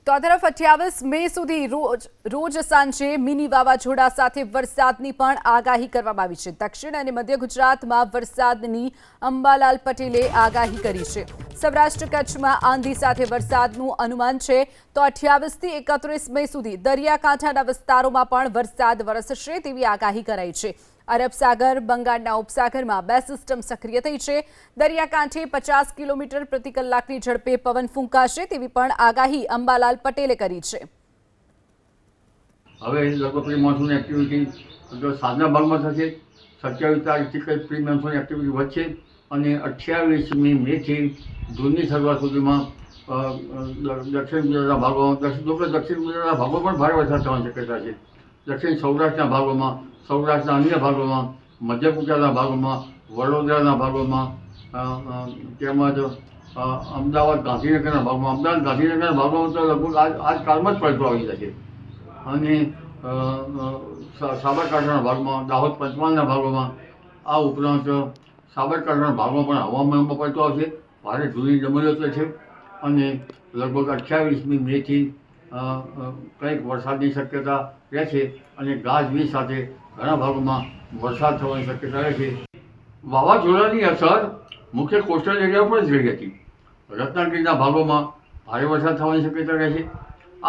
તો આ તરફ 28 મે સુધી રોજ સાંજે મિની વાવાઝોડા સાથે વરસાદની પણ આગાહી કરવામાં આવી છે। દક્ષિણ અને મધ્ય ગુજરાતમાં વરસાદની અંબાલાલ પટેલે આગાહી કરી છે। સૌરાષ્ટ્ર કચ્છમાં આંધી સાથે વરસાદનું અનુમાન છે। તો 28 થી 31 મે સુધી દરિયાકાંઠાના વિસ્તારોમાં પણ વરસાદ વરસશે તેવી આગાહી કરાઈ છે। અરબ સાગર બંગાળના ઉપસાગરમાં બે સિસ્ટમ સક્રિય થઈ છે। દરિયાકાંઠે 50 કિલોમીટર પ્રતિ કલાકની ઝડપે પવન ફૂંકાશે તેવી પણ આગાહી અંબાલાલ પટેલે કરી છે। હવે લગભગ પ્રી મોન્સૂન એક્ટિવિટી જો સાંજના ભાગમાં થશે। 27 તારીખથી કંઈક પ્રી મોન્સૂન એક્ટિવિટી વધશે અને 28મી મેથી જૂનની શરૂઆત સુધીમાં દક્ષિણ ગુજરાતના ભાગોમાં દક્ષિણ ગુજરાતના ભાગો પણ ભારે વરસાદ થવાની શક્યતા છે। દક્ષિણ સૌરાષ્ટ્રના ભાગોમાં, સૌરાષ્ટ્રના અન્ય ભાગોમાં, મધ્ય ગુજરાતના ભાગોમાં, વડોદરાના ભાગોમાં તેમજ અમદાવાદ ગાંધીનગરના ભાગમાં, અમદાવાદ ગાંધીનગરના ભાગોમાં તો લગભગ આજકાલમાં જ પલટો આવી જશે અને સાબરકાંઠાના ભાગમાં, દાહોદ પંચમહાલના ભાગોમાં, આ ઉપરાંત સાબરકાંઠાના ભાગમાં પણ હવામાનમાં પલટો આવશે। ભારે ધૂળની ડમરીઓ છે અને લગભગ 28મી મેથી કંઈક વરસાદની શક્યતા રહેશે અને ગાજવીજ સાથે ઘણા ભાગોમાં વરસાદ થવાની શક્યતા રહેશે। વાવાઝોડાની અસર મુખ્ય કોસ્ટલ એરિયા પર જ રહી હતી। રત્નાગીરીના ભાગોમાં ભારે વરસાદ થવાની શક્યતા રહેશે।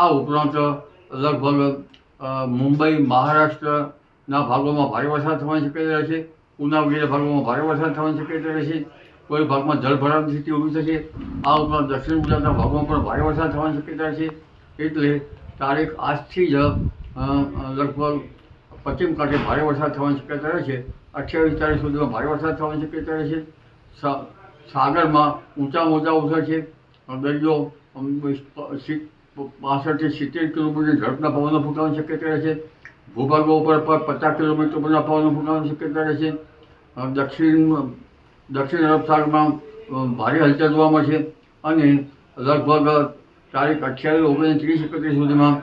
આ ઉપરાંત લગભગ મુંબઈ, મહારાષ્ટ્રના ભાગોમાં ભારે વરસાદ થવાની શક્યતા રહેશે। ઉના વગેરે ભાગોમાં ભારે વરસાદ થવાની શક્યતા રહેશે। કોઈ ભાગમાં જળભરાવની સ્થિતિ ઊભી થશે। આ ઉપરાંત દક્ષિણ ગુજરાતના ભાગોમાં પણ ભારે વરસાદ થવાની શક્યતા છે। એટલે તારીખ આજથી જ લગભગ પશ્ચિમ કાંઠે ભારે વરસાદ થવાની શક્યતા રહેશે। 28 તારીખ સુધીમાં ભારે વરસાદ થવાની શક્યતા રહેશે। સાગરમાં ઊંચા ઉછળશે। દરિયો 65 થી 70 કિલોમીટર ઝડપના પવનો ફૂંકાવાની શક્યતા રહેશે। ભૂભાગો ઉપર 50 કિલોમીટર પરના પવનો ફૂંકાવાની શક્યતા રહેશે। દક્ષિણ અરબ સાગરમાં ભારે હલચલ જોવા મળશે અને લગભગ તારીખ 28, 29, 31 સુધીમાં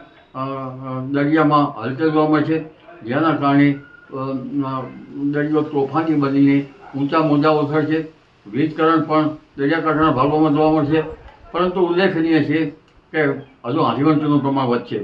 દરિયામાં હલચલ જોવા મળશે, જેના કારણે દરિયો તોફાની બનીને ઊંચા મોજા ઉછળશે। વીજકરણ પણ દરિયાકાંઠાના ભાગોમાં જોવા મળશે, પરંતુ ઉલ્લેખનીય છે કે હજુ આંધી વંટોળનું પ્રમાણ વધશે।